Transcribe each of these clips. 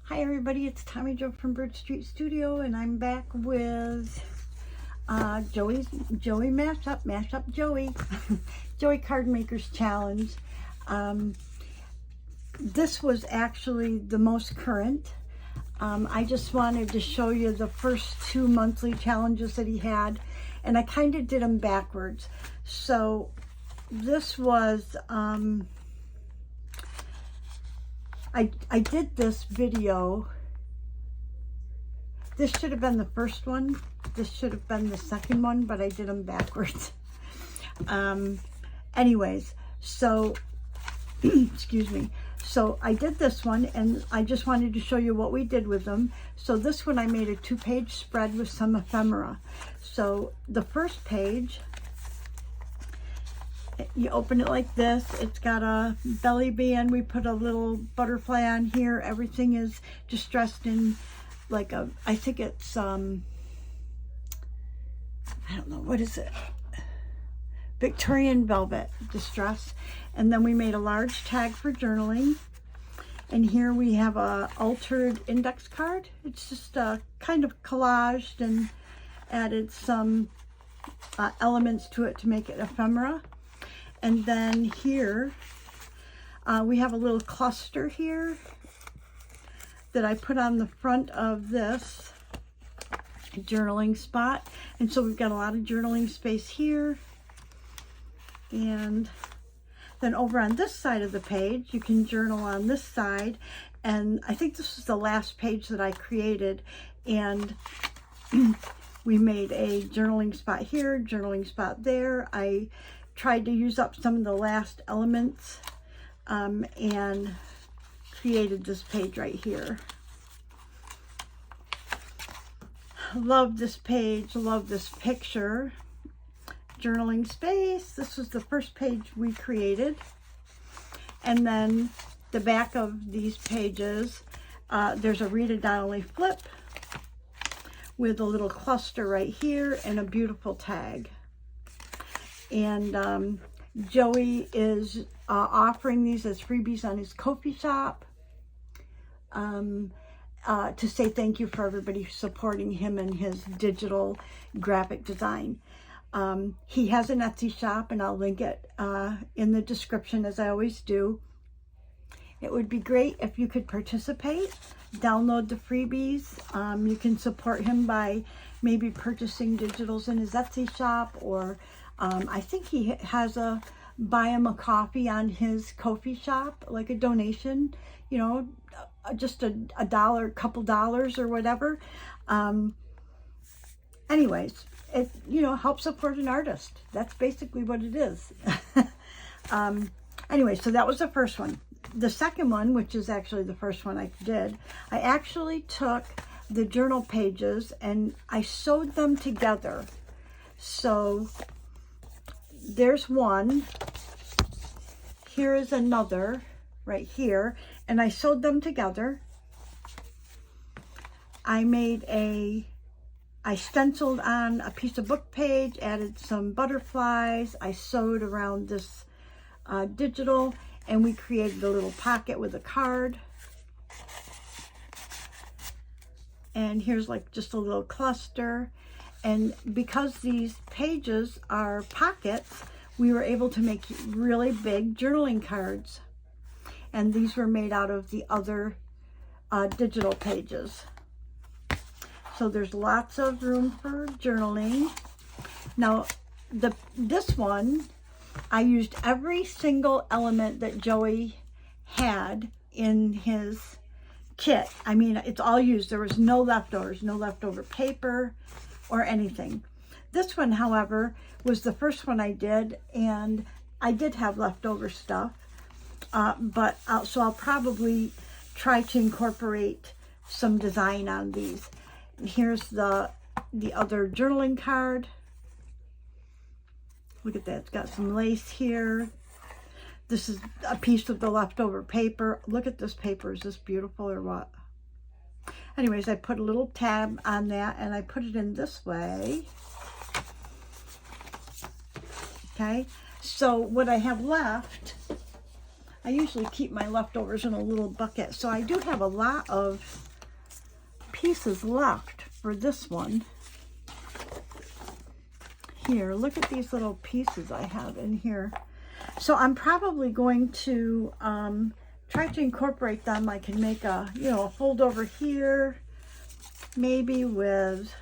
Hi everybody, it's Tommy Jo from Bird Street Studio, and I'm back with Joey Mashup Joey, Joey Cardmaker's challenge. This was actually the most current. I just wanted to show you the first 2 monthly challenges that he had, and I kind of did them backwards. So this was I did this video. This should have been the first one. This should have been the second one, but I did them backwards. Anyways, so, excuse me. So I did this one, and I just wanted to show you what we did with them. So this one I made a 2-page spread with some ephemera. So the first page, you open it like this. It's got a belly band. We put a little butterfly on here. Everything is distressed in like a, I think it's, I don't know, what is it? Victorian velvet distress. And then we made a large tag for journaling. And here we have a altered index card. It's just kind of collaged and added some elements to it to make it ephemera. And then here, we have a little cluster here that I put on the front of this journaling spot. And so we've got a lot of journaling space here. And then over on this side of the page, you can journal on this side. And I think this is the last page that I created. And we made a journaling spot here, journaling spot there. I tried to use up some of the last elements and created this page right here. Love this page, love this picture. Journaling space. This was the first page we created. And then the back of these pages, there's a Read It Donnelly flip with a little cluster right here and a beautiful tag. And Joey is offering these as freebies on his Ko-fi shop to say thank you for everybody supporting him and his digital graphic design. He has an Etsy shop, and I'll link it in the description, as I always do. It would be great if you could participate, download the freebies. You can support him by maybe purchasing digitals in his Etsy shop, or I think he has a buy him a coffee on his Ko-fi shop, like a donation, you know, just a dollar, couple dollars or whatever. Anyways, it, you know, helps support an artist. That's basically what it is. Anyway, so that was the first one. The second one, which is actually the first one I did, I actually took the journal pages and I sewed them together. So there's one, here is another right here, and I sewed them together. I stenciled on a piece of book page, added some butterflies. I sewed around this digital, and we created a little pocket with a card. And here's like just a little cluster. And because these pages are pockets, we were able to make really big journaling cards. And these were made out of the other digital pages. So there's lots of room for journaling. Now, this one, I used every single element that Joey had in his kit. I mean, it's all used. There was no leftovers, no leftover paper or anything. This one, however, was the first one I did, and I did have leftover stuff. So I'll probably try to incorporate some design on these. And here's the other journaling card. Look at that, it's got some lace here. This is a piece of the leftover paper. Look at this paper, is this beautiful or what? Anyways, I put a little tab on that and I put it in this way. Okay, so what I have left, I usually keep my leftovers in a little bucket. So I do have a lot of pieces left for this one. Here, look at these little pieces I have in here. So I'm probably going to try to incorporate them. I can make a, you know, a fold over here, maybe with,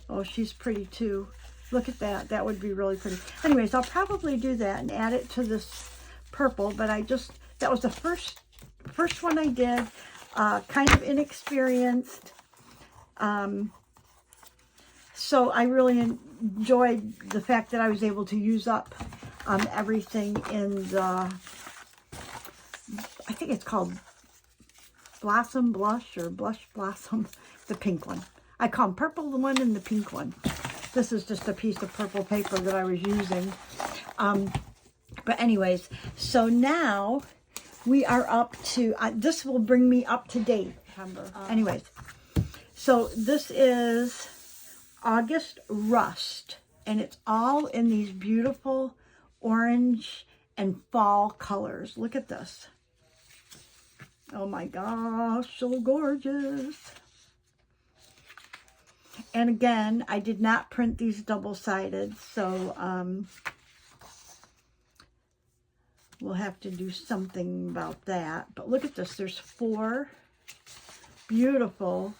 oh, she's pretty too. Look at that. That would be really pretty. Anyways, I'll probably do that and add it to this purple, but that was the first one I did, kind of inexperienced. So I really enjoyed the fact that I was able to use up everything in the, I think it's called Blossom Blush or Blush Blossom, the pink one. I call them purple the one and the pink one. This is just a piece of purple paper that I was using. But anyways, so now we are up to, this will bring me up to date. Anyways, so this is August Rust, and it's all in these beautiful orange and fall colors. Look at this. Oh my gosh, so gorgeous. And again, I did not print these double-sided, so we'll have to do something about that. But look at this. There's 4 beautiful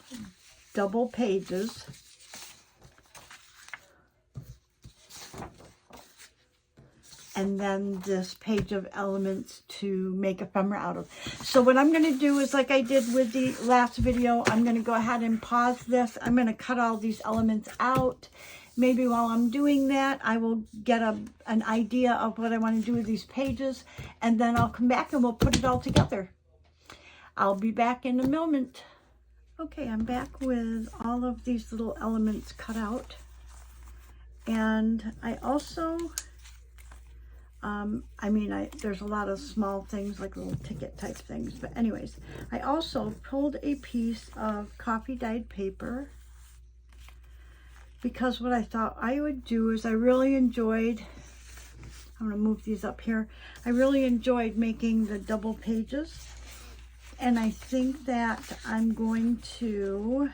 double pages. And then this page of elements to make ephemera out of. So what I'm going to do is, like I did with the last video, I'm going to go ahead and pause this. I'm going to cut all these elements out. Maybe while I'm doing that, I will get an idea of what I want to do with these pages. And then I'll come back and we'll put it all together. I'll be back in a moment. Okay, I'm back with all of these little elements cut out. And I also... there's a lot of small things like little ticket type things, but anyways, I also pulled a piece of coffee dyed paper because what I thought I would do is I really enjoyed, I'm going to move these up here, I really enjoyed making the double pages, and I think that I'm going to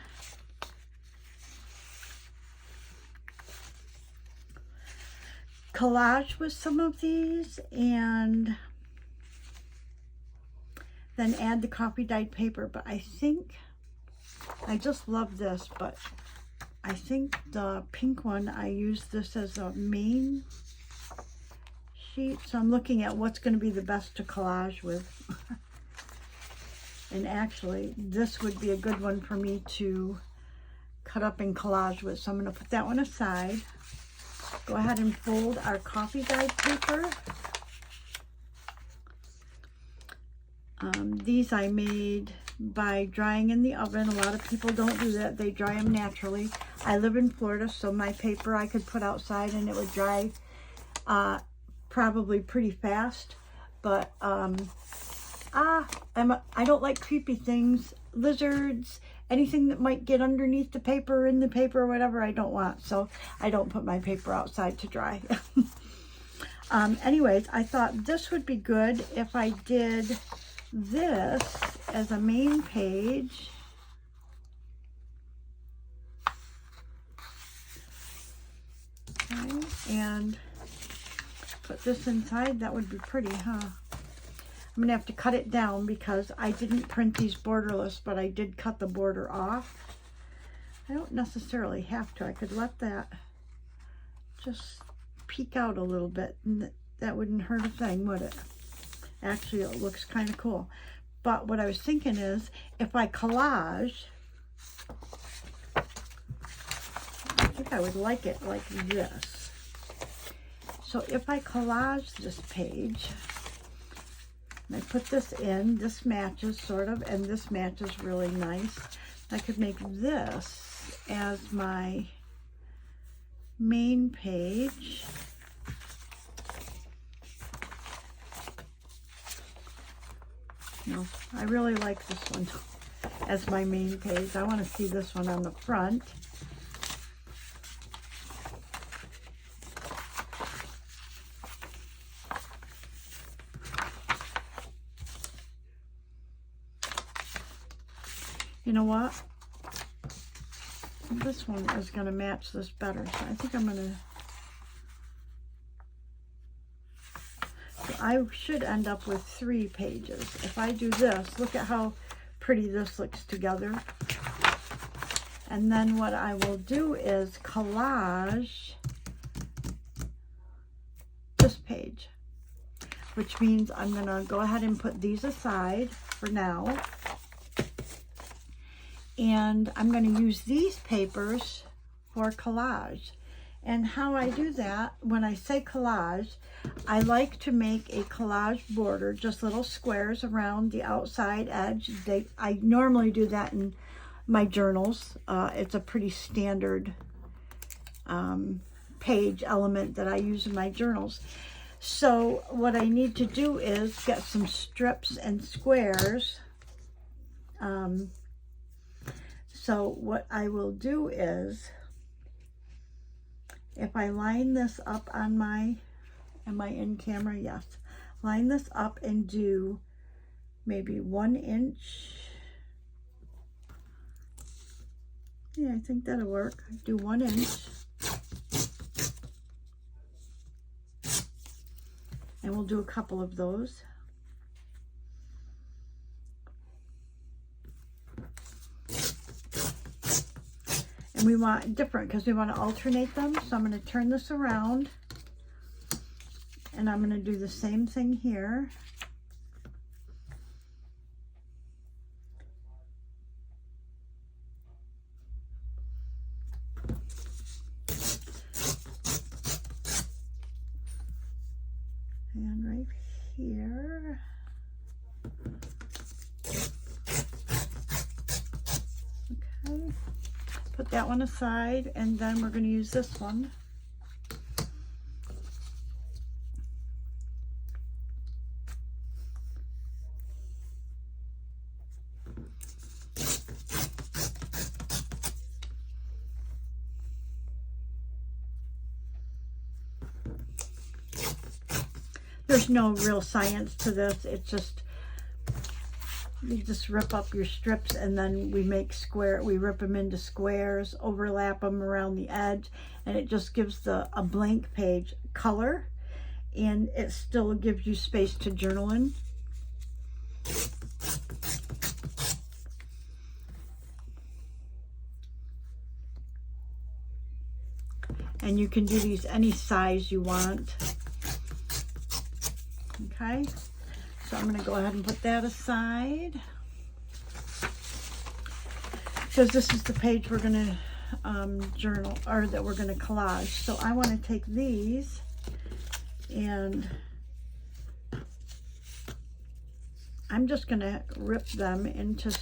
collage with some of these and then add the coffee dyed paper. But I think I just love this, but I think the pink one, I use this as a main sheet, so I'm looking at what's going to be the best to collage with. And actually this would be a good one for me to cut up and collage with, so I'm going to put that one aside. Go ahead and fold our coffee dyed paper. These I made by drying in the oven. A lot of people don't do that. They dry them naturally. I live in Florida, so my paper I could put outside and it would dry probably pretty fast. But I don't like creepy things, lizards, anything that might get underneath the paper, in the paper, or whatever, I don't want. So I don't put my paper outside to dry. Anyways, I thought this would be good if I did this as a main page. Okay, and put this inside. That would be pretty, huh? I'm going to have to cut it down because I didn't print these borderless, but I did cut the border off. I don't necessarily have to. I could let that just peek out a little bit, and that wouldn't hurt a thing, would it? Actually, it looks kind of cool. But what I was thinking is, if I collage, I think I would like it like this. So if I collage this page, I put this in, this matches sort of, and this matches really nice. I could make this as my main page. No, I really like this one as my main page. I want to see this one on the front. You know what? This one is going to match this better. So I think I'm going to... So I should end up with 3 pages. If I do this, look at how pretty this looks together. And then what I will do is collage this page, which means I'm going to go ahead and put these aside for now. And I'm going to use these papers for collage. And how I do that, when I say collage, I like to make a collage border, just little squares around the outside edge. I normally do that in my journals. It's a pretty standard page element that I use in my journals. So what I need to do is get some strips and squares. So what I will do is, if I line this up on my, am I in camera? Yes. Line this up and do maybe 1 inch. Yeah, I think that'll work. Do 1 inch. And we'll do a couple of those. And we want different because we want to alternate them. So I'm going to turn this around. And I'm going to do the same thing here. And right here. Okay. Put that one aside, and then we're going to use this one. There's no real science to this. It's just, you just rip up your strips and then we rip them into squares, overlap them around the edge, and it just gives a blank page color, and it still gives you space to journal in. And you can do these any size you want. Okay, so I'm going to go ahead and put that aside, because this is the page we're going to journal, or that we're going to collage. So I want to take these and I'm just going to rip them into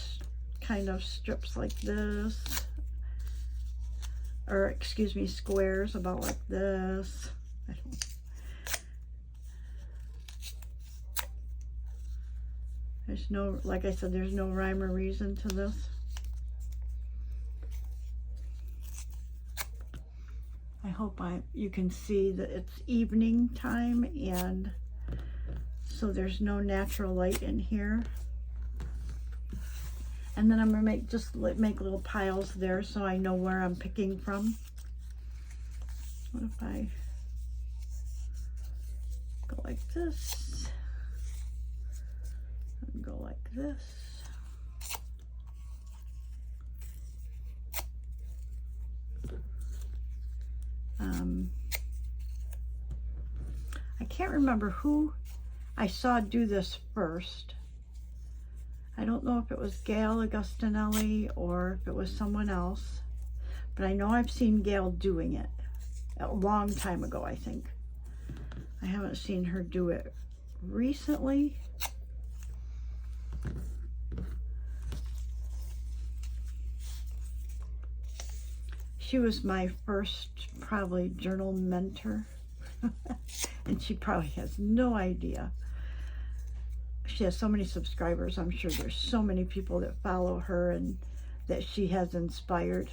kind of strips like this, or excuse me, squares about like this. There's no, like I said, there's no rhyme or reason to this. I hope you can see that it's evening time, and so there's no natural light in here. And then I'm going to make little piles there so I know where I'm picking from. What if I go like this? Go like this. I can't remember who I saw do this first. I don't know if it was Gail Augustinelli or if it was someone else, but I know I've seen Gail doing it a long time ago, I think. I haven't seen her do it recently. She was my first probably journal mentor, and she probably has no idea. She has so many subscribers. I'm sure there's so many people that follow her and that she has inspired,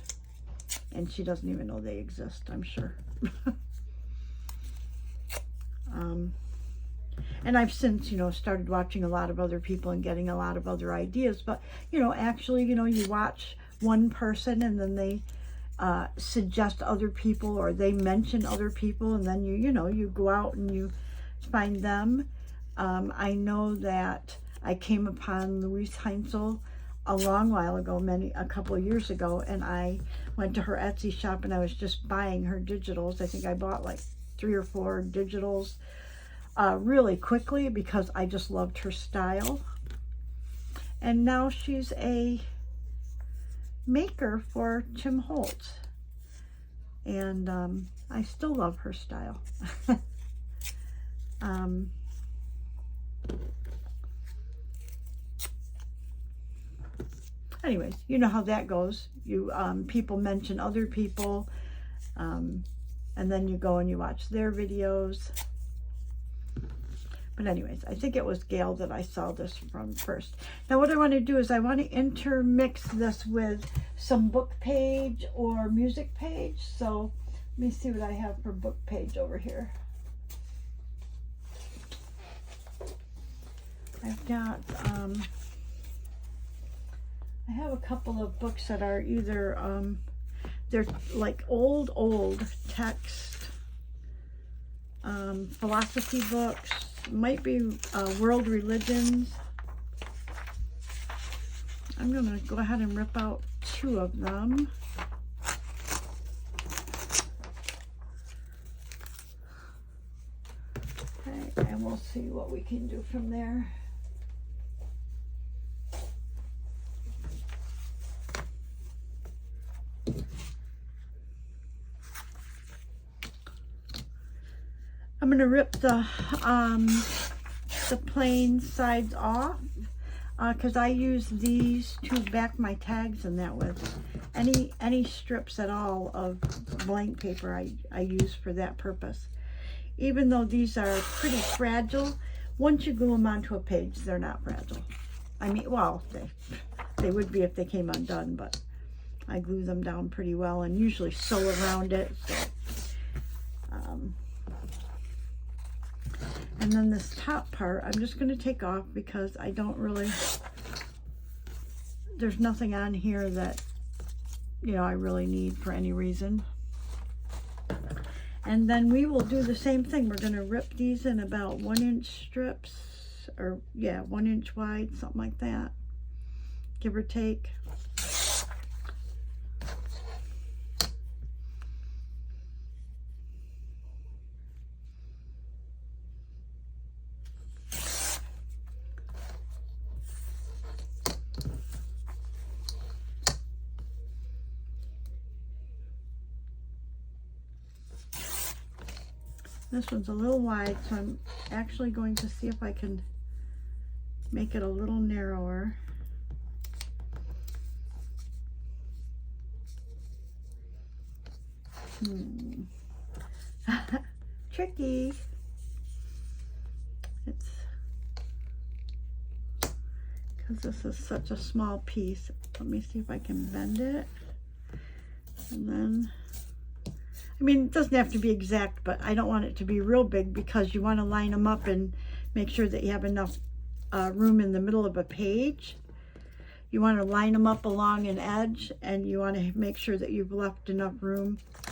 and she doesn't even know they exist, I'm sure. And I've since, you know, started watching a lot of other people and getting a lot of other ideas. But, you know, actually, you know, you watch one person and then they suggest other people, or they mention other people, and then you know, you go out and you find them. I know that I came upon Louise Heinzel a long while ago, a couple of years ago, and I went to her Etsy shop and I was just buying her digitals. I think I bought like 3 or 4 digitals really quickly because I just loved her style. And now she's a maker for Tim Holtz, and I still love her style. Anyways, you know how that goes. You people mention other people, and then you go and you watch their videos. But anyways, I think it was Gail that I saw this from first. Now what I want to do is I want to intermix this with some book page or music page. So let me see what I have for book page over here. I've got, I have a couple of books that are either, they're like old text, philosophy books, might be world religions. I'm going to go ahead and rip out 2 of them. Okay, and we'll see what we can do from there. I'm going to rip the plain sides off because I use these to back my tags and that with. Any strips at all of blank paper I use for that purpose. Even though these are pretty fragile, once you glue them onto a page, they're not fragile. I mean, well, they would be if they came undone, but I glue them down pretty well and usually sew around it. So, and then this top part, I'm just going to take off because I don't really, there's nothing on here that, you know, I really need for any reason. And then we will do the same thing. We're going to rip these in about 1-inch strips, or yeah, 1 inch wide, something like that, give or take. This one's a little wide, so I'm actually going to see if I can make it a little narrower. Tricky. It's because this is such a small piece. Let me see if I can bend it. And then, I mean, it doesn't have to be exact, but I don't want it to be real big because you want to line them up and make sure that you have enough room in the middle of a page. You want to line them up along an edge, and you want to make sure that you've left enough room. I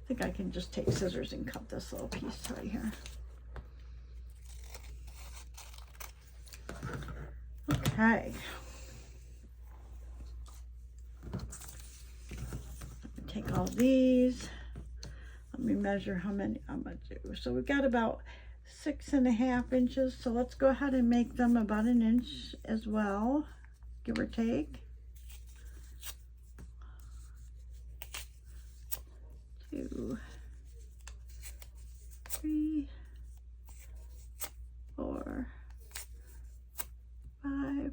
think I can just take scissors and cut this little piece right here. Okay. Take all these. Let me measure how many I'm going to do. So we've got about 6.5 inches. So let's go ahead and make them about 1 inch as well, give or take. 2, 3, 4, 5,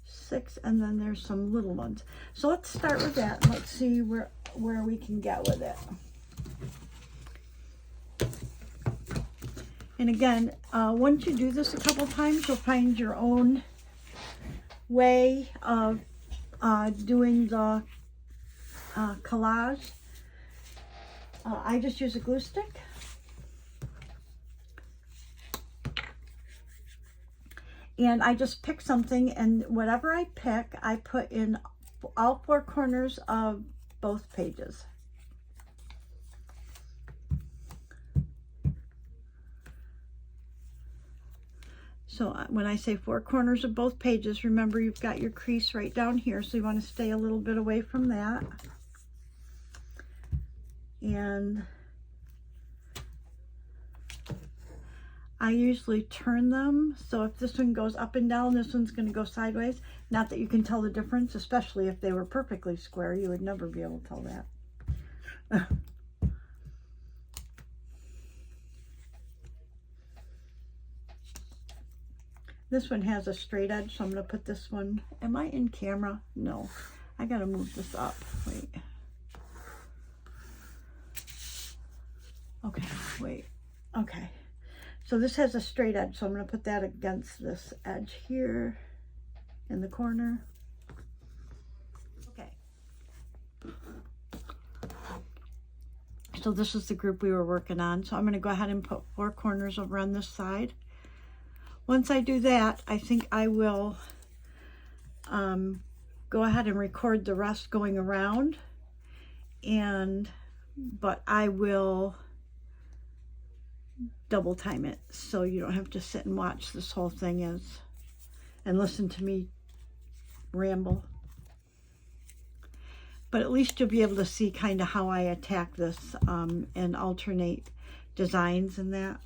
6, and then there's some little ones. So let's start with that. Let's see where we can get with it. And again, once you do this a couple times, you'll find your own way of doing the collage. I just use a glue stick. And I just pick something, and whatever I pick, I put in all 4 corners of both pages. So when I say 4 corners of both pages, remember you've got your crease right down here, so you want to stay a little bit away from that. And I usually turn them, so if this one goes up and down, this one's going to go sideways. Not that you can tell the difference, especially if they were perfectly square. You would never be able to tell that. This one has a straight edge, so I'm going to put this one. Am I in camera? No. I got to move this up. Wait. Okay, wait. Okay. So this has a straight edge, so I'm going to put that against this edge here in the corner. Okay. So this is the group we were working on. So I'm going to go ahead and put 4 corners over on this side. Once I do that, I think I will go ahead and record the rest going around, but I will double time it so you don't have to sit and watch this whole thing and listen to me ramble. But at least you'll be able to see kind of how I attack this and alternate designs and that.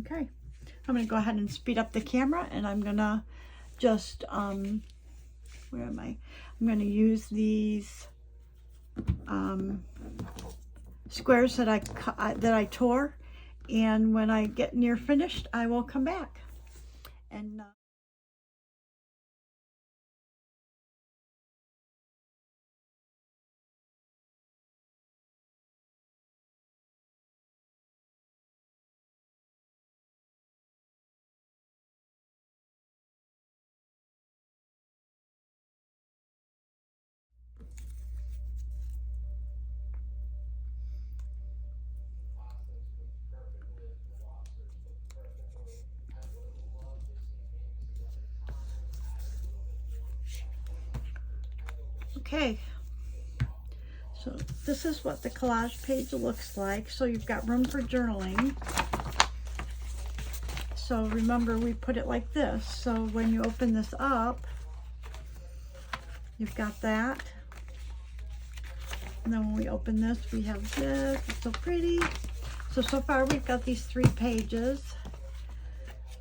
Okay, I'm going to go ahead and speed up the camera, and I'm going to just, where am I? I'm going to use these squares that I tore, and when I get near finished, I will come back. And okay, so this is what the collage page looks like. So you've got room for journaling. So remember, we put it like this. So when you open this up, you've got that. And then when we open this, we have this. It's so pretty. So far we've got these 3 pages.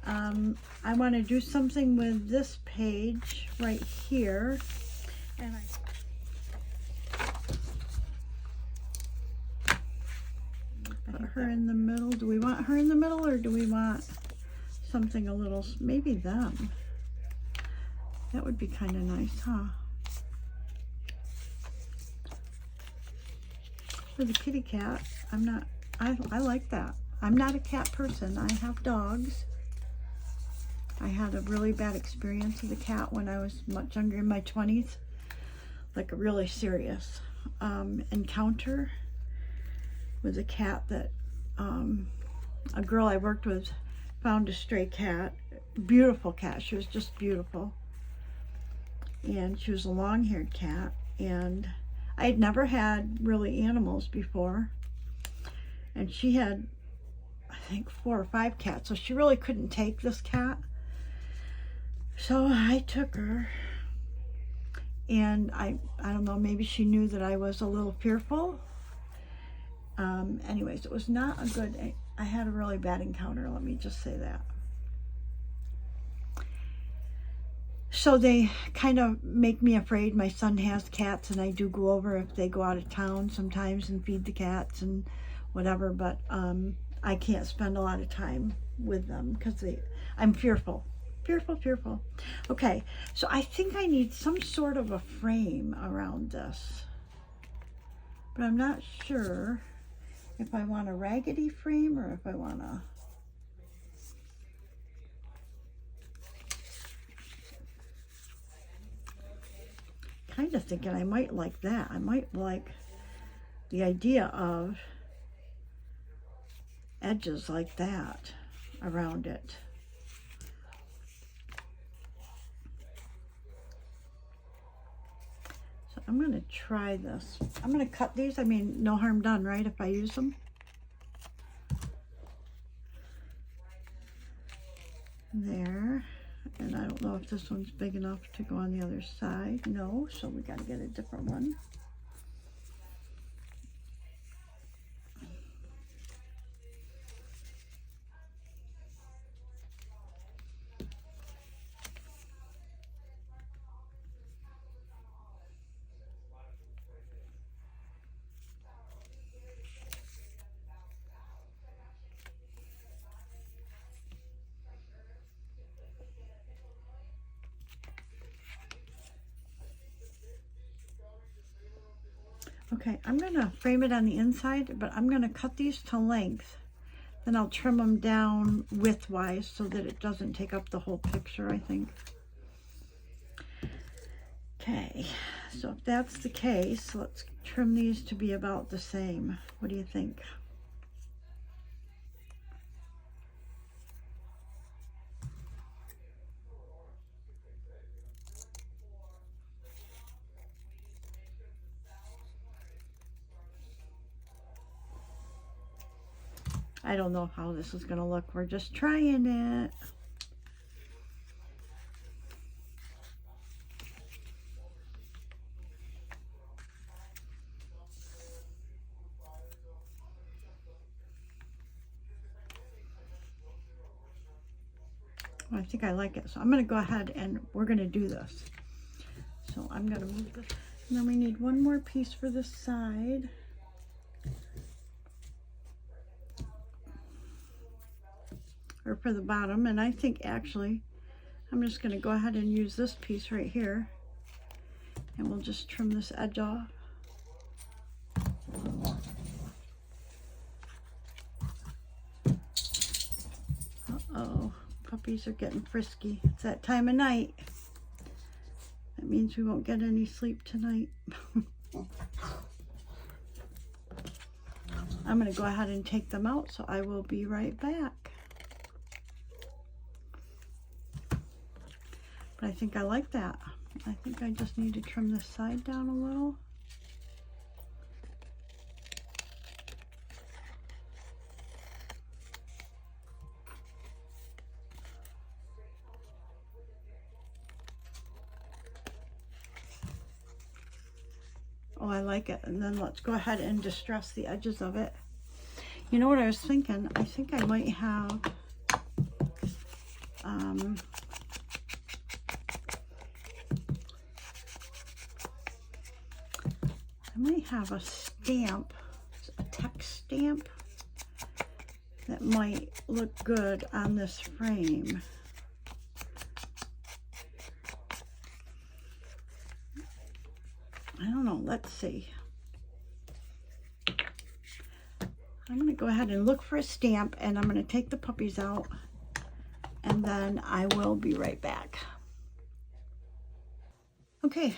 I want to do something with this page right here. And put her in the middle. Do we want her in the middle, or do we want something a little, maybe them? That would be kind of nice, huh? For the kitty cat, I like that. I'm not a cat person. I have dogs. I had a really bad experience with a cat when I was much younger, in my 20s. Like a really serious encounter with a cat that a girl I worked with found a stray cat. Beautiful cat. She was just beautiful. And she was a long-haired cat. And I had never had really animals before. And she had, I think, 4 or 5 cats. So she really couldn't take this cat. So I took her. And I don't know, maybe she knew that I was a little fearful. Anyways, it was not a good, I had a really bad encounter, let me just say that. So they kind of make me afraid. My son has cats, and I do go over if they go out of town sometimes and feed the cats and whatever, but I can't spend a lot of time with them because I'm fearful. Fearful. Okay, so I think I need some sort of a frame around this, but I'm not sure if I want a raggedy frame or if I want a, kind of thinking I might like that. I might like the idea of edges like that around it. So I'm going to try this. I'm going to cut these. I mean, no harm done, right, if I use them? There. And I don't know if this one's big enough to go on the other side. No, so we got to get a different one. Okay, I'm going to frame it on the inside, but I'm going to cut these to length. Then I'll trim them down widthwise so that it doesn't take up the whole picture, I think. Okay, so if that's the case, let's trim these to be about the same. What do you think? I don't know how this is going to look. We're just trying it. I think I like it. So I'm going to go ahead and we're going to do this. So I'm going to move this. And then we need one more piece for this side. Or for the bottom. And I think actually I'm just going to go ahead and use this piece right here. And we'll just trim this edge off. Uh-oh. Puppies are getting frisky. It's that time of night. That means we won't get any sleep tonight. I'm going to go ahead and take them out, so I will be right back. But I think I like that. I think I just need to trim this side down a little. Oh, I like it. And then let's go ahead and distress the edges of it. You know what I was thinking? I think I might have a stamp, a text stamp that might look good on this frame. I don't know, let's see. I'm going to go ahead and look for a stamp, and I'm going to take the puppies out, and then I will be right back. Okay,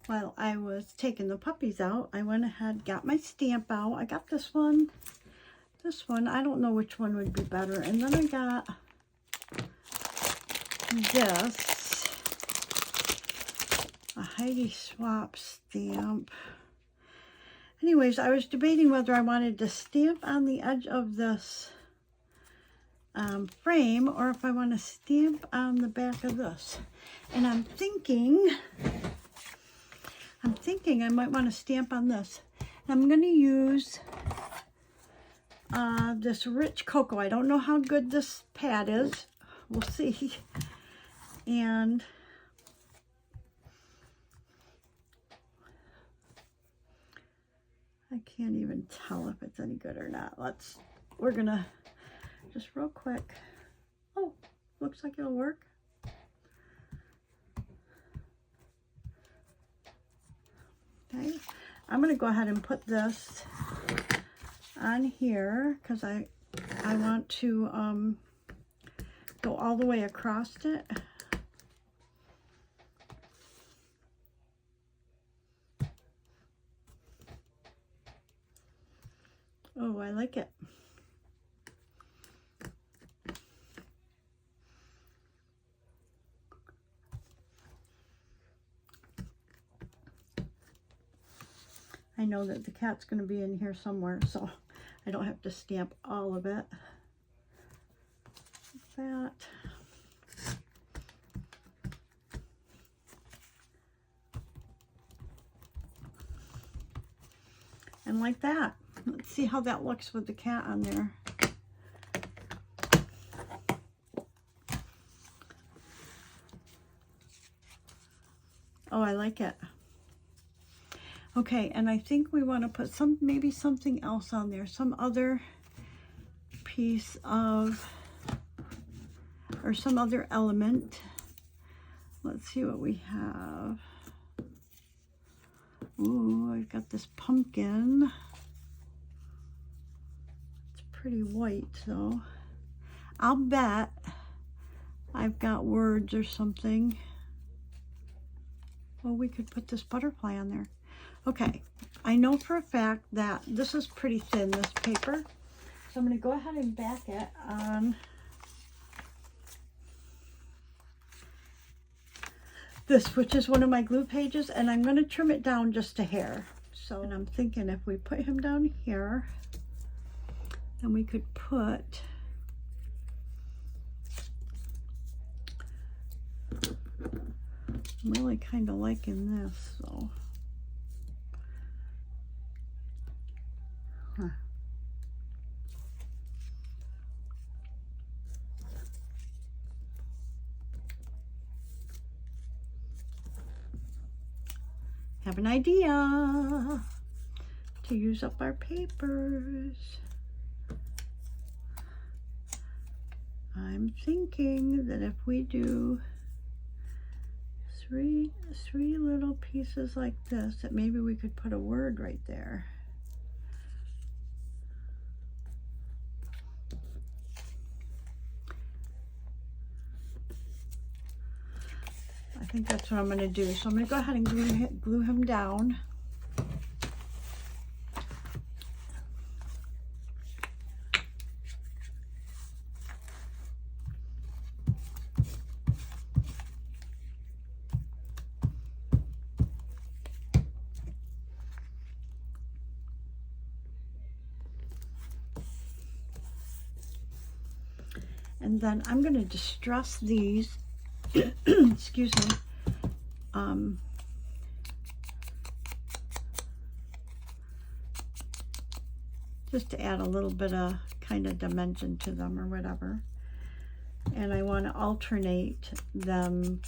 while I was taking the puppies out, I went ahead, got my stamp out. I got this one, I don't know which one would be better, and then I got this, a Heidi Swap stamp. Anyways, I was debating whether I wanted to stamp on the edge of this frame or if I want to stamp on the back of this. And I'm thinking I might want to stamp on this. And I'm going to use this Rich Cocoa. I don't know how good this pad is. We'll see. And I can't even tell if it's any good or not. We're gonna just real quick. Oh, looks like it'll work. Okay, I'm gonna go ahead and put this on here because I want to go all the way across it. So I like it. I know that the cat's going to be in here somewhere, so I don't have to stamp all of it. Like that. And like that. Let's see how that looks with the cat on there. Oh, I like it. Okay, and I think we want to put maybe something else on there, some other piece of, or some other element. Let's see what we have. Ooh, I've got this pumpkin. It's pretty white, though. I'll bet I've got words or something. Well, we could put this butterfly on there. Okay, I know for a fact that this is pretty thin, this paper. So I'm going to go ahead and back it on this, which is one of my glue pages, and I'm going to trim it down just a hair. So, and I'm thinking if we put him down here, then we could put I'm really kind of liking this, so. Huh. Have an idea to use up our papers. I'm thinking that if we do three little pieces like this, that maybe we could put a word right there. I think that's what I'm going to do. So I'm going to go ahead and glue him down. And then I'm going to distress these, excuse me, just to add a little bit of kind of dimension to them or whatever. And I want to alternate them,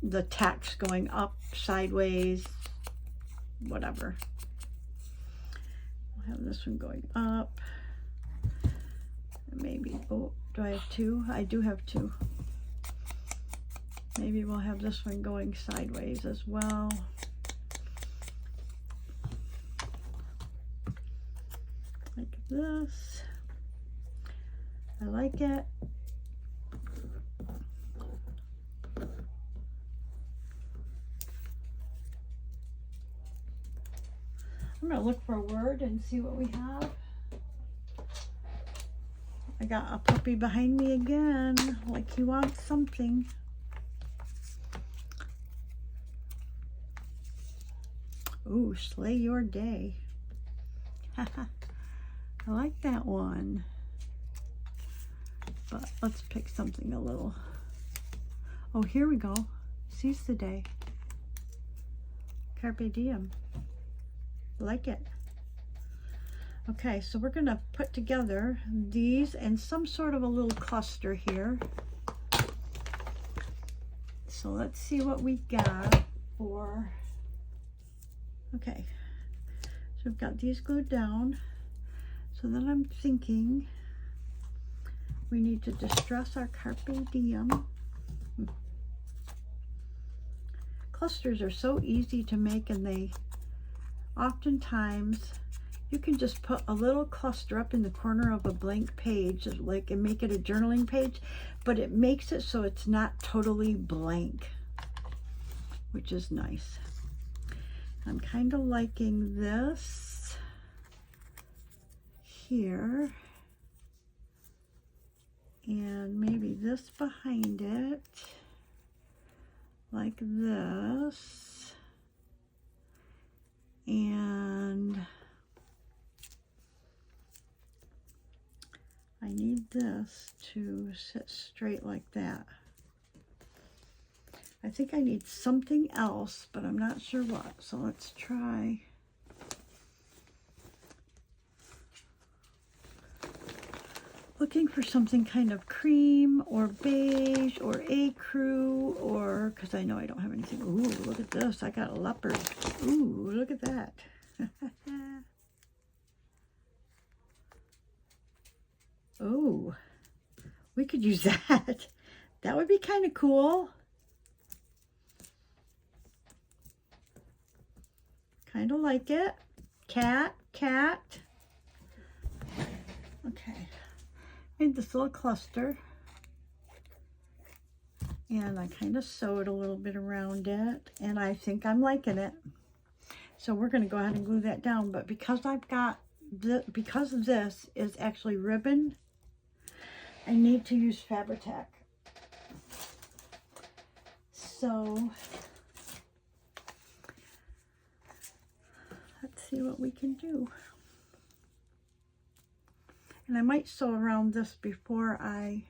the text going up, sideways, whatever. I'll have this one going up. Maybe, oh, do I have two? I do have two. Maybe we'll have this one going sideways as well. Like this. I like it. I'm going to look for a word and see what we have. I got a puppy behind me again, like he wants something. Ooh, slay your day. I like that one. But let's pick something a little. Oh, here we go. Seize the day. Carpe diem. Like it. Okay, so we're going to put together these and some sort of a little cluster here. So let's see what we got for, okay, so we've got these glued down. So then I'm thinking we need to distress our carpe diem. Clusters are so easy to make, and they oftentimes, you can just put a little cluster up in the corner of a blank page, like, and make it a journaling page, but it makes it so it's not totally blank, which is nice. I'm kind of liking this here. And maybe this behind it, like this. And I need this to sit straight like that. I think I need something else, but I'm not sure what. So let's try. Looking for something kind of cream or beige or ecru, or because I know I don't have anything. Ooh, look at this. I got a leopard. Ooh, look at that. Oh, we could use that. That would be kind of cool. Kind of like it. Cat, cat. Okay. Made this little cluster. And I kind of sewed a little bit around it. And I think I'm liking it. So we're going to go ahead and glue that down. But because I've got, because this is actually ribbon, I need to use Fabri-Tac. So let's see what we can do. And I might sew around this before I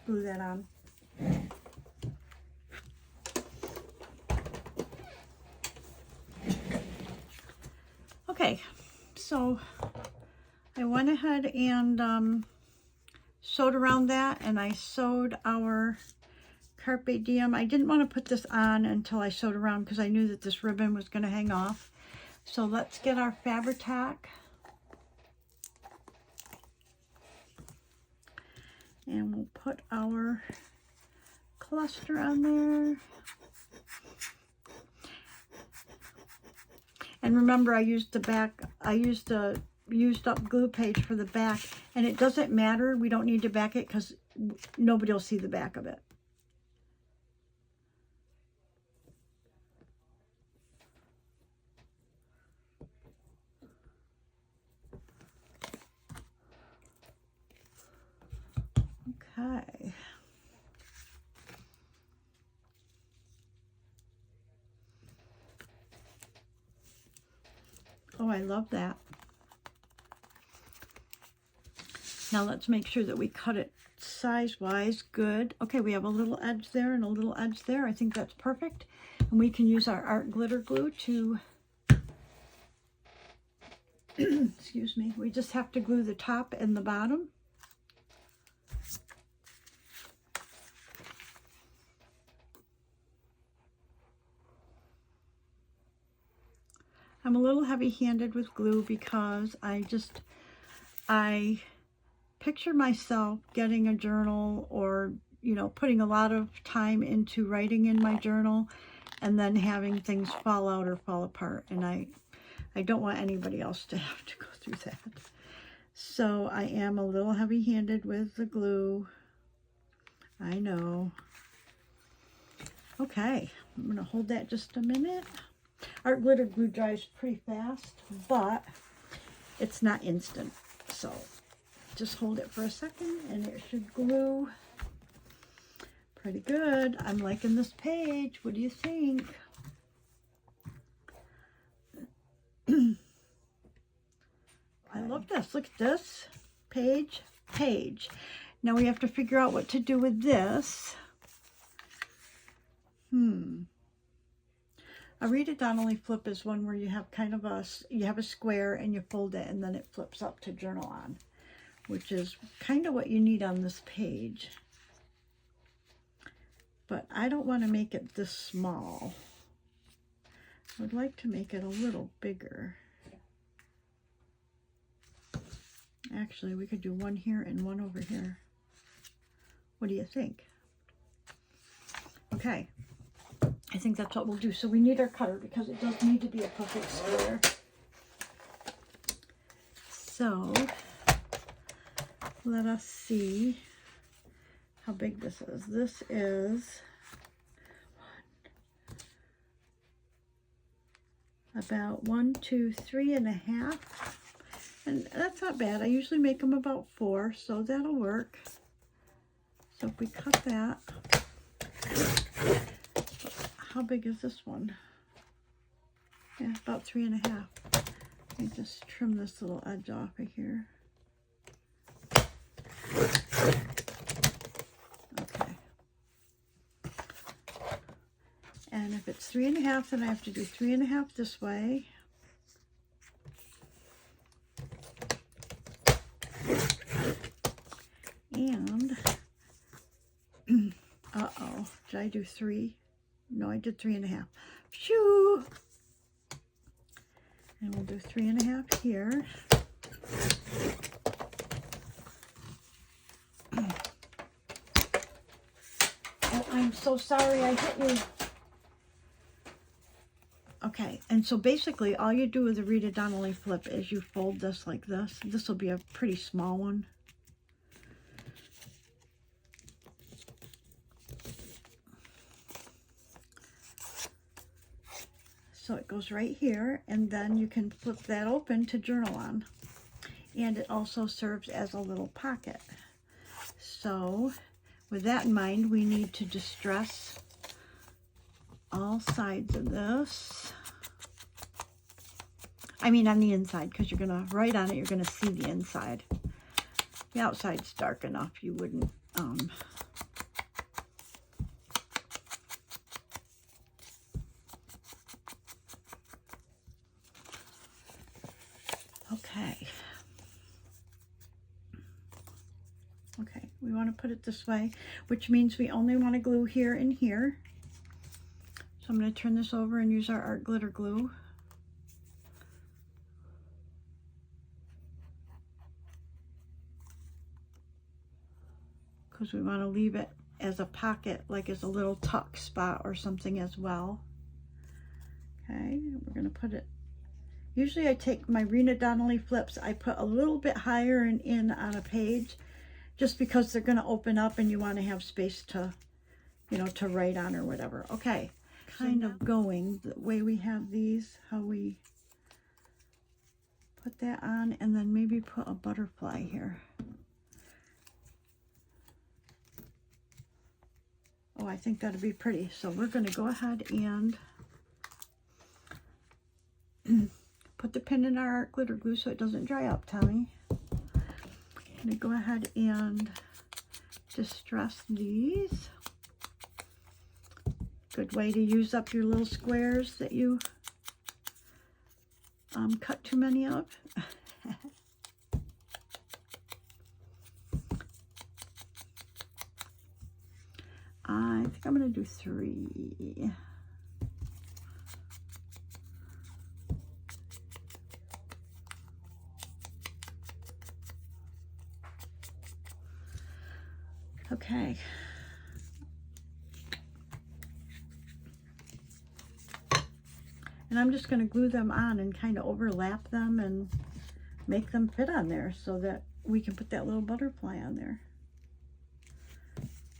glue that on. Okay, so I went ahead and sewed around that, and I sewed our Carpe Diem. I didn't want to put this on until I sewed around because I knew that this ribbon was going to hang off. So let's get our Fabri-Tac. And we'll put our cluster on there. And remember, I used the back, I used the used up glue page for the back, and it doesn't matter. We don't need to back it because nobody will see the back of it. Okay. Oh, I love that. Now let's make sure that we cut it size-wise. Good. Okay, we have a little edge there and a little edge there. I think that's perfect. And we can use our art glitter glue to, excuse me, we just have to glue the top and the bottom. I'm a little heavy-handed with glue because I picture myself getting a journal, or, you know, putting a lot of time into writing in my journal and then having things fall out or fall apart. And I don't want anybody else to have to go through that. So I am a little heavy-handed with the glue. I know. Okay, I'm going to hold that just a minute. Art glitter glue dries pretty fast, but it's not instant. So just hold it for a second and it should glue pretty good. I'm liking this page. What do you think? I love this. Look at this. Page, page. Now we have to figure out what to do with this. A read it Donnelly flip is one where you have kind of you have a square and you fold it and then it flips up to journal on, which is kind of what you need on this page. But I don't want to make it this small. I would like to make it a little bigger. Actually, we could do one here and one over here. What do you think? Okay. I think that's what we'll do. So we need our cutter because it does need to be a perfect square. So let us see how big this is. This is 1, about 1, 2, 3.5. And that's not bad. I usually make them about 4, so that'll work. So if we cut that, how big is this one? Yeah, about 3.5. Let me just trim this little edge off of here. Okay. And if it's 3.5, then I have to do 3.5 this way. And, uh-oh, did I do 3? No, I did 3.5. Shoo! And we'll do 3.5 here. Oh, I'm so sorry I hit you. Okay, and so basically all you do with a Rita Donnelly flip is you fold this like this. This will be a pretty small one. So it goes right here, and then you can flip that open to journal on. And it also serves as a little pocket. So with that in mind, we need to distress all sides of this. I mean on the inside, because you're going to write on it, you're going to see the inside. The outside's dark enough, you wouldn't... Okay, we want to put it this way, which means we only want to glue here and here. So I'm going to turn this over and use our art glitter glue. Because we want to leave it as a pocket, like as a little tuck spot or something as well. Okay, we're going to put it, usually I take my Rita Donnelly flips, I put a little bit higher and in on a page, just because they're going to open up and you want to have space to, you know, to write on or whatever. Okay, kind of going the way we have these, how we put that on, and then maybe put a butterfly here. Oh, I think that'd be pretty. So we're going to go ahead and put the pin in our art glitter glue so it doesn't dry up, Tommy. I'm going to go ahead and distress these. Good way to use up your little squares that you cut too many of. I think I'm going to do 3. Okay. And I'm just going to glue them on and kind of overlap them and make them fit on there so that we can put that little butterfly on there.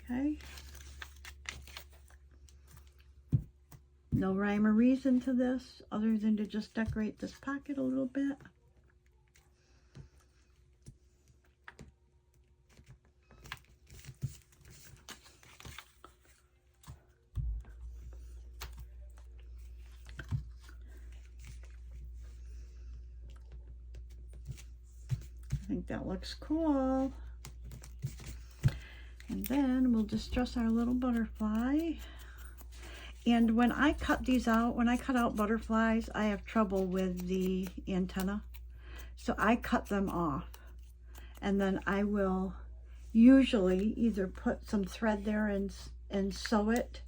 Okay. No rhyme or reason to this other than to just decorate this pocket a little bit. I think that looks cool. And then we'll distress our little butterfly. And when I cut these out, when I cut out butterflies, I have trouble with the antenna. So I cut them off. And then I will usually either put some thread there and sew it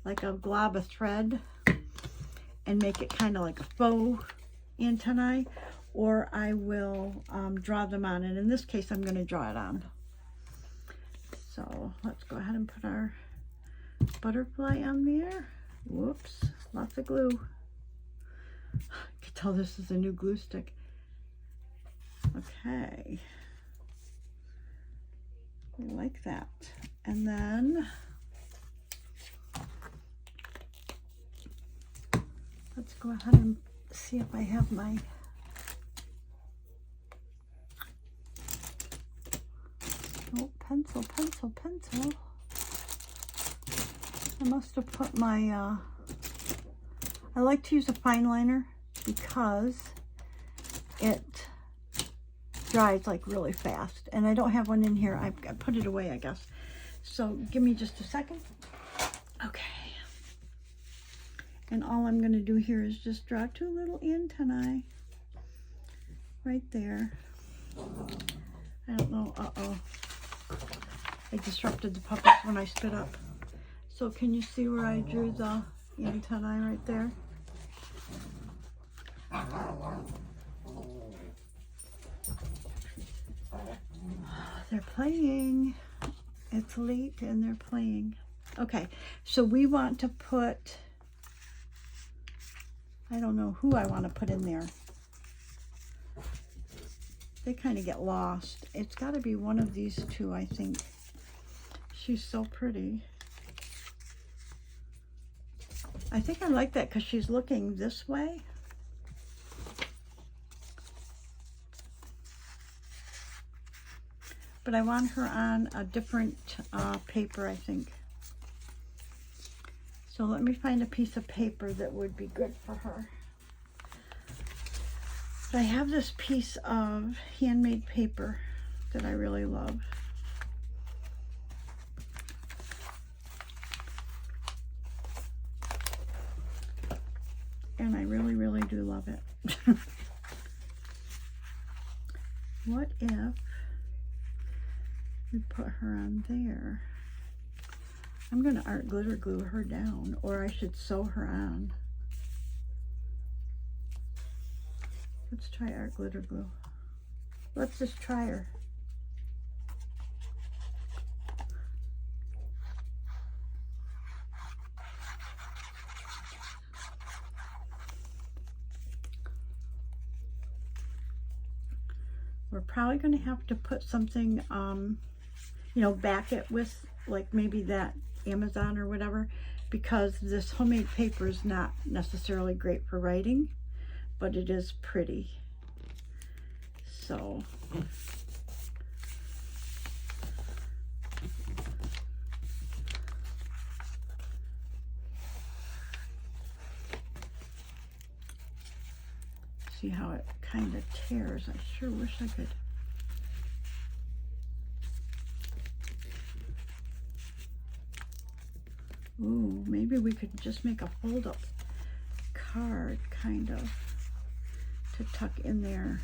like a glob of thread and make it kind of like a faux antennae, or I will draw them on. And in this case, I'm going to draw it on. So let's go ahead and put our butterfly on there. Whoops, lots of glue. You can tell this is a new glue stick. Okay, we like that. And then Let's go ahead and see if I have my pencil. I must have put my, I like to use a fine liner because it dries like really fast. And I don't have one in here. I put it away, I guess. So give me just a second. Okay. And all I'm going to do here is just draw 2 little antennae right there. I don't know. Uh-oh. I disrupted the puppets when I spit up. So can you see where I drew the antennae right there? They're playing. It's late and they're playing. Okay, so we want to put, I don't know who I want to put in there. They kind of get lost. It's got to be one of these 2, I think. She's so pretty. I think I like that because she's looking this way. But I want her on a different paper, I think. So let me find a piece of paper that would be good for her. I have this piece of handmade paper that I really love. And I really, really do love it. What if we put her on there? I'm going to art glitter glue her down, or I should sew her on. Let's try art glitter glue. Let's just try her. We're probably going to have to put something, you know, back it with like maybe that Amazon or whatever, because this homemade paper is not necessarily great for writing, but it is pretty. So see how it kind of tears. I sure wish I could. Ooh, maybe we could just make a fold-up card, kind of, to tuck in there.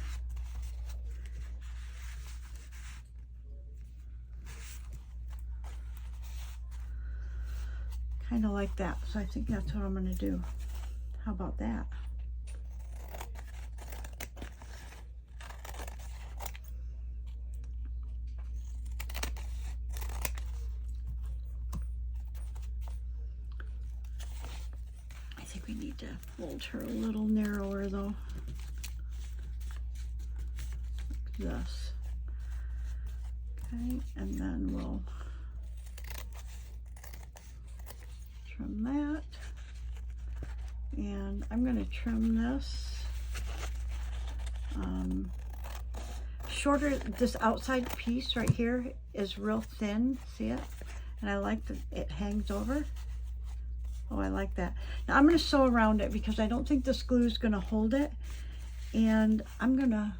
Kind of like that. So I think that's what I'm going to do. How about that? We need to fold her a little narrower though, like this. Okay, and then we'll trim that, and I'm going to trim this shorter. This outside piece right here is real thin, see it? And I like that it hangs over. Oh, I like that. Now I'm going to sew around it because I don't think this glue is going to hold it. And I'm going to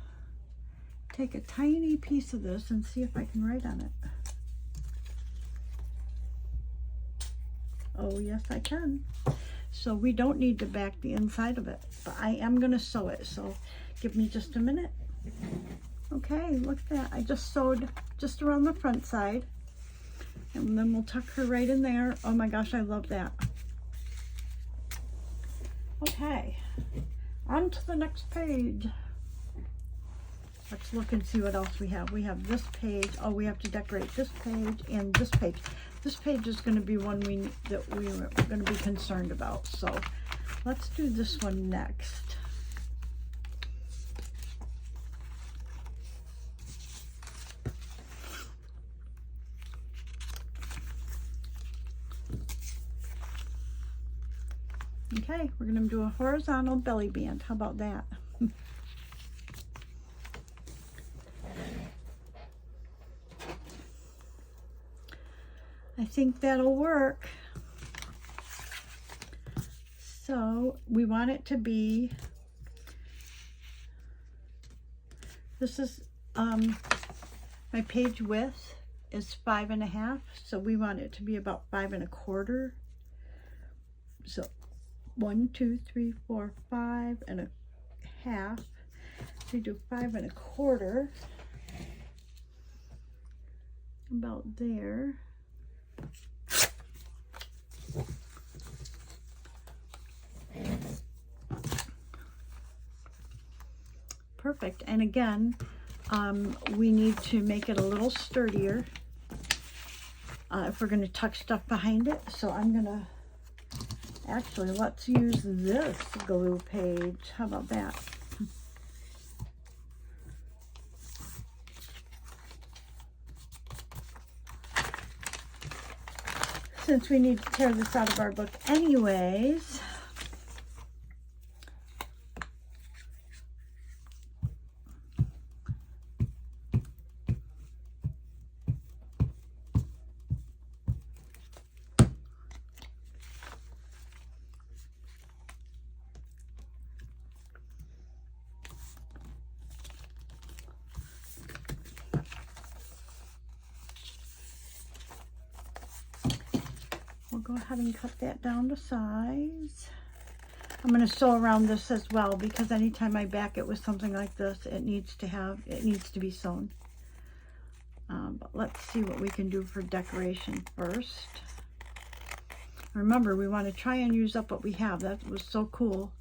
take a tiny piece of this and see if I can write on it. Oh, yes, I can. So we don't need to back the inside of it, but I am going to sew it. So give me just a minute. Okay, look at that. I just sewed just around the front side. And then we'll tuck her right in there. Oh my gosh, I love that. Okay, on to the next page. Let's look and see what else we have. We have this page. Oh, we have to decorate this page and this page. This page is going to be one that we are going to be concerned about. So let's do this one next. Okay, we're going to do a horizontal belly band. How about that? I think that'll work. So we want it to be, this is, my page width is 5.5, so we want it to be about 5 1/4. So 1, 2, 3, 4, 5.5. We do 5 1/4, about there. Perfect. And again, we need to make it a little sturdier if we're going to tuck stuff behind it. So I'm going to, actually, let's use this glue page. How about that? Since we need to tear this out of our book anyways, we'll go ahead and cut that down to size. I'm going to sew around this as well, because anytime I back it with something like this, it needs to be sewn. But let's see what we can do for decoration first. Remember, we want to try and use up what we have. That was so cool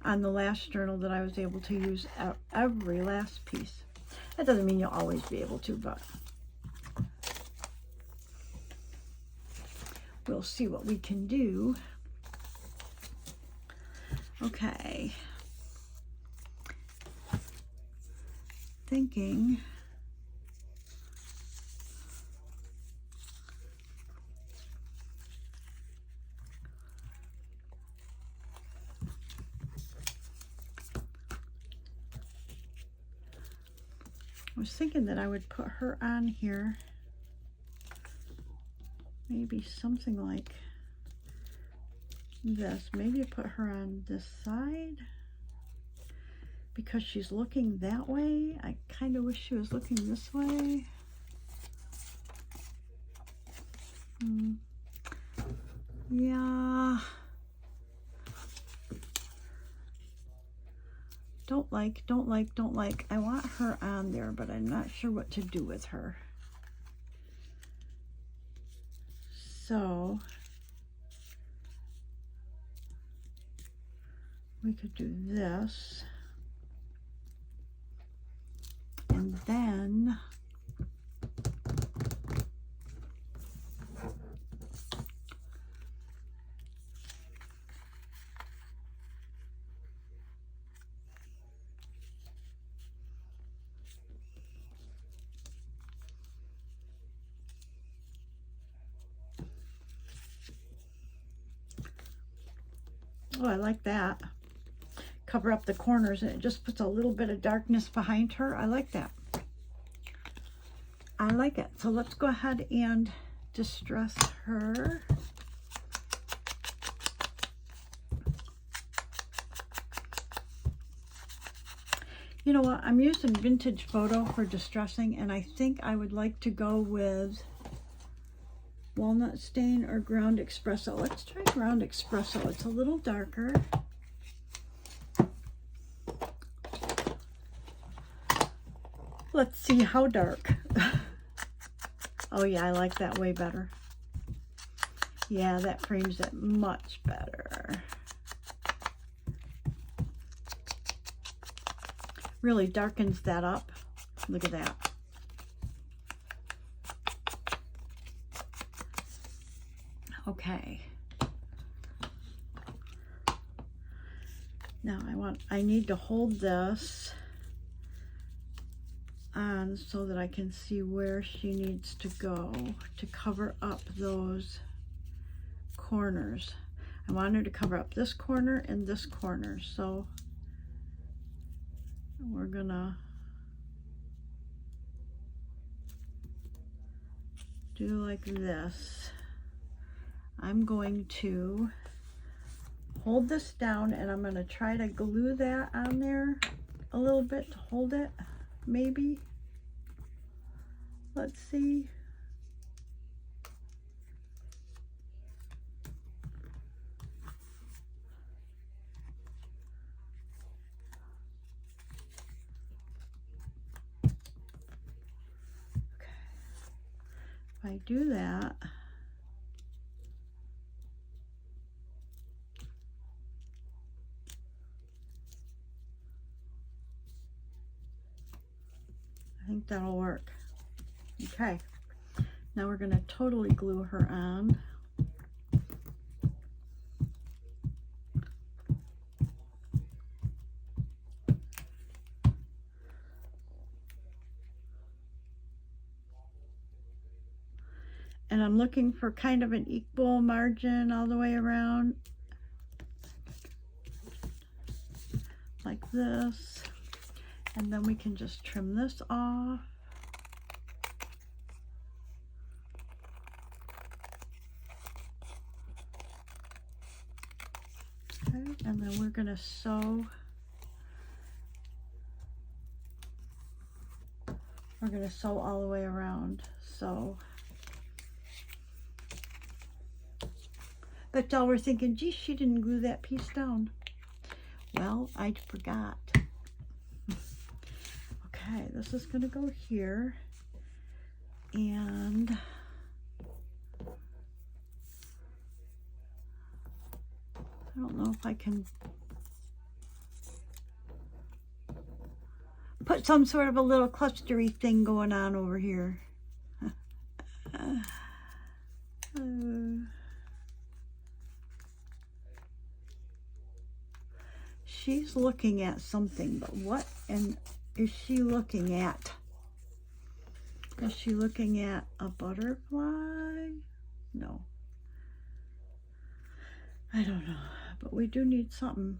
on the last journal that I was able to use every last piece. That doesn't mean you'll always be able to, but we'll see what we can do. Okay. Thinking I was thinking that I would put her on here, maybe something like this. Maybe put her on this side because she's looking that way. I kind of wish she was looking this way. Yeah. Don't like. I want her on there, but I'm not sure what to do with her. So we could do this. And then oh, I like that. Cover up the corners, and it just puts a little bit of darkness behind her. I like that. I like it. So let's go ahead and distress her. You know what? I'm using Vintage Photo for distressing, and I think I would like to go with Walnut Stain or Ground Espresso. Let's try Ground Espresso. It's a little darker. Let's see how dark. Oh yeah, I like that way better. Yeah, that frames it much better. Really darkens that up. Look at that. Okay. Now I need to hold this on so that I can see where she needs to go to cover up those corners. I wanted to cover up this corner and this corner, so we're gonna do like this. I'm going to hold this down and I'm going to try to glue that on there a little bit to hold it, maybe. Let's see. Okay. If I do that, I think that'll work. Okay, now we're going to totally glue her on. And I'm looking for kind of an equal margin all the way around, like this. And then we can just trim this off. Okay, and then we're gonna sew. We're gonna sew all the way around, so. But y'all were thinking, gee, she didn't glue that piece down. Well, I forgot. Okay, this is gonna go here. And I don't know if I can put some sort of a little clustery thing going on over here. She's looking at something, but what is she looking at? Is she looking at a butterfly? No. I don't know, but we do need something.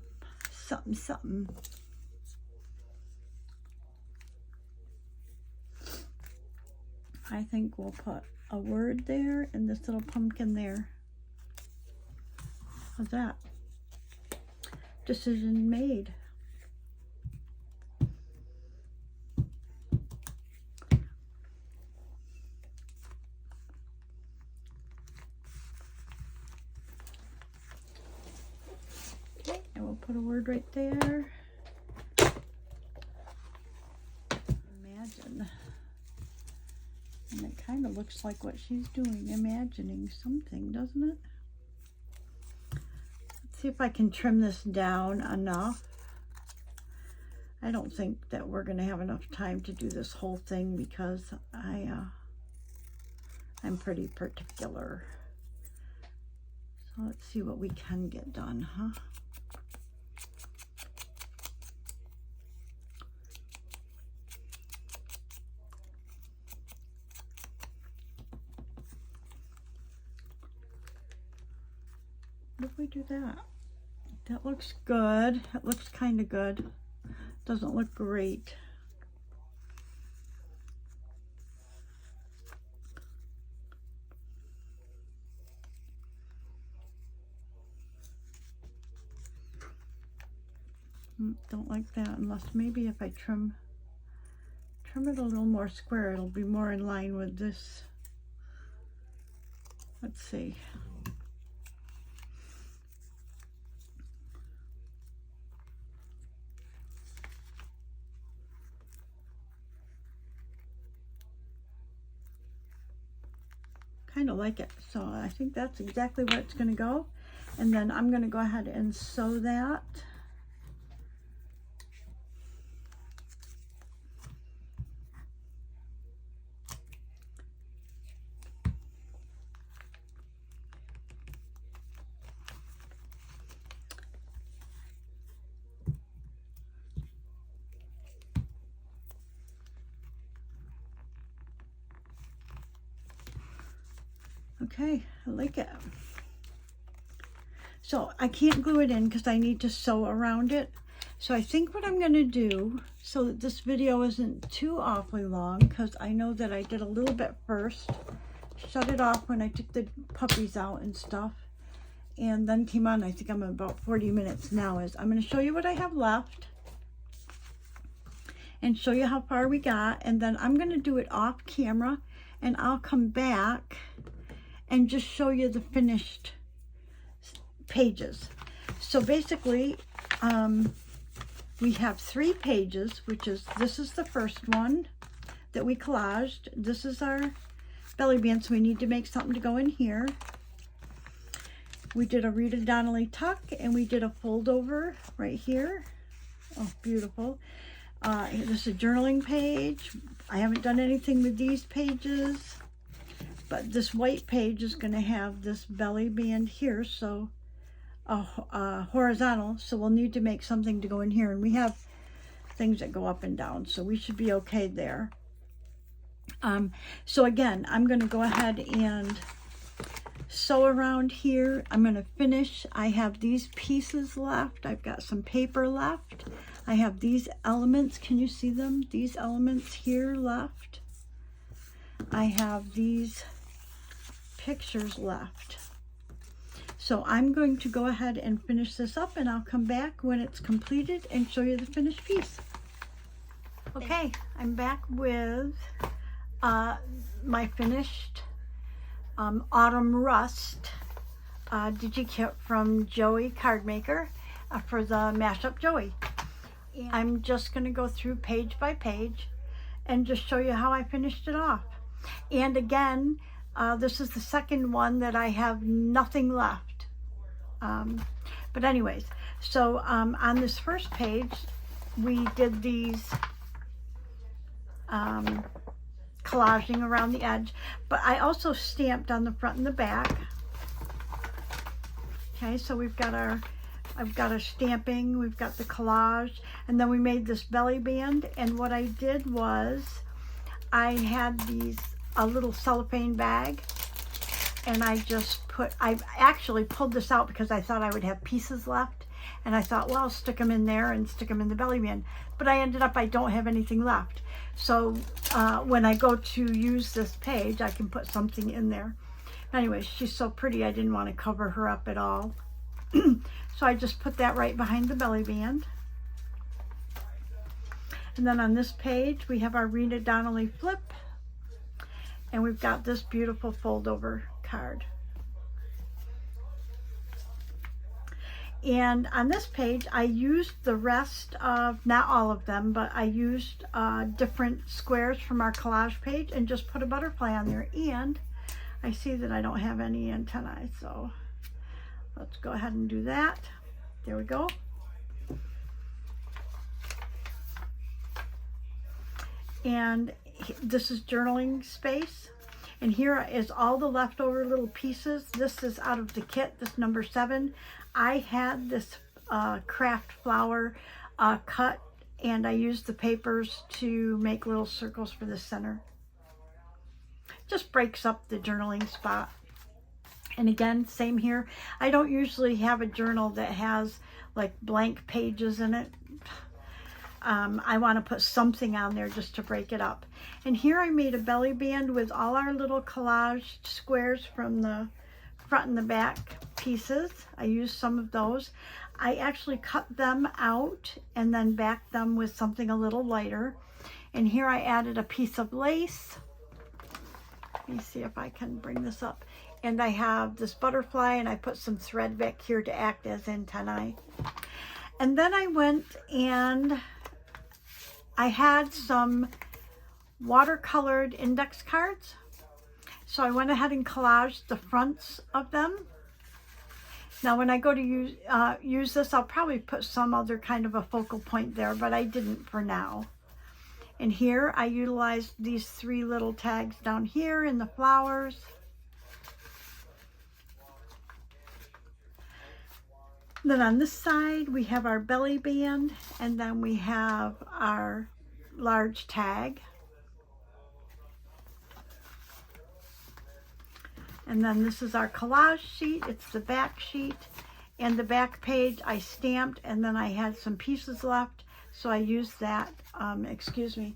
I think we'll put a word there and this little pumpkin there. How's that? Decision made. Okay, and we'll put a word right there. Imagine. And it kind of looks like what she's doing, imagining something, doesn't it? See if I can trim this down enough. I don't think that we're going to have enough time to do this whole thing because I'm pretty particular. So let's see what we can get done, huh? What if we do that? That looks good. It looks kind of good. Doesn't look great. Don't like that unless maybe if I trim it a little more square, it'll be more in line with this. Let's see. Kind of like it, so I think that's exactly where it's going to go. And then I'm going to go ahead and sew that. Okay, I like it. So I can't glue it in because I need to sew around it. So I think what I'm going to do, so that this video isn't too awfully long, because I know that I did a little bit first, shut it off when I took the puppies out and stuff, and then came on. I think I'm about 40 minutes now. Is I'm going to show you what I have left and show you how far we got, and then I'm going to do it off camera, and I'll come back and just show you the finished pages. So basically, we have 3 pages, which is, this is the first one that we collaged. This is our belly band, so we need to make something to go in here. We did a Rita Donnelly tuck, and we did a fold over right here. Oh, beautiful. This is a journaling page. I haven't done anything with these pages, but this white page is going to have this belly band here, so horizontal, so we'll need to make something to go in here, and we have things that go up and down, so we should be okay there. So again, I'm going to go ahead and sew around here. I'm going to finish. I have these pieces left. I've got some paper left. I have these elements. Can you see them? These elements here left. I have these pictures left. So I'm going to go ahead and finish this up, and I'll come back when it's completed and show you the finished piece. Okay, I'm back with my finished Autumn Rust DigiKit from Joey Cardmaker for the Mashup Joey. I'm just going to go through page by page and just show you how I finished it off. And again, this is the second one that I have nothing left. But anyways, so on this first page, we did these collaging around the edge, but I also stamped on the front and the back. Okay, so we've got I've got our stamping, we've got the collage, and then we made this belly band. And what I did was I had a little cellophane bag, and I actually pulled this out because I thought I would have pieces left, and I thought, well, I'll stick them in there and stick them in the belly band, but I ended up I don't have anything left. So when I go to use this page, I can put something in there. Anyway, she's so pretty, I didn't want to cover her up at all. So I just put that right behind the belly band. And then on this page, we have our Rita Donnelly flip, and we've got this beautiful fold over card. And on this page, I used the rest of, not all of them, but I used different squares from our collage page and just put a butterfly on there. And I see that I don't have any antennae, so let's go ahead and do that. There we go. And this is journaling space. And here is all the leftover little pieces. This is out of the kit, this number 7. I had this craft flower cut, and I used the papers to make little circles for the center. Just breaks up the journaling spot. And again, same here. I don't usually have a journal that has like blank pages in it. I want to put something on there just to break it up. And here I made a belly band with all our little collage squares from the front and the back pieces. I used some of those. I actually cut them out and then backed them with something a little lighter. And here I added a piece of lace. Let me see if I can bring this up. And I have this butterfly, and I put some thread back here to act as antennae. And then I went and I had some watercolored index cards. So I went ahead and collaged the fronts of them. Now when I go to use this, I'll probably put some other kind of a focal point there, but I didn't for now. And here I utilized these 3 little tags down here in the flowers. Then on this side, we have our belly band, and then we have our large tag. And then this is our collage sheet. It's the back sheet. And the back page I stamped, and then I had some pieces left, so I used that, excuse me,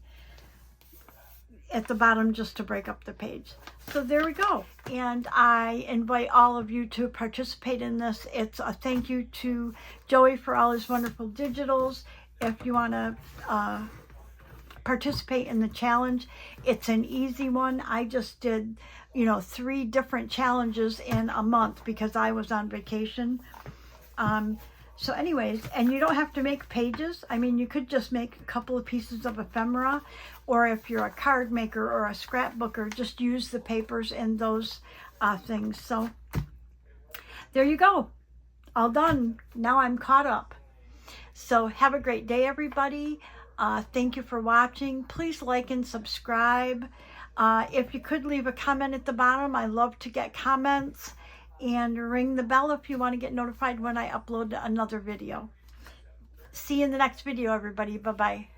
at the bottom just to break up the page. So there we go. And I invite all of you to participate in this. It's a thank you to Joey for all his wonderful digitals. If you want to participate in the challenge, it's an easy one. I just did, 3 different challenges in a month because I was on vacation. So anyways, and you don't have to make pages. I mean, you could just make a couple of pieces of ephemera, or if you're a card maker or a scrapbooker, just use the papers in those things. So there you go. All done. Now I'm caught up. So have a great day, everybody. Thank you for watching. Please like and subscribe. If you could leave a comment at the bottom, I love to get comments. And ring the bell if you want to get notified when I upload another video. See you in the next video, everybody. Bye-bye.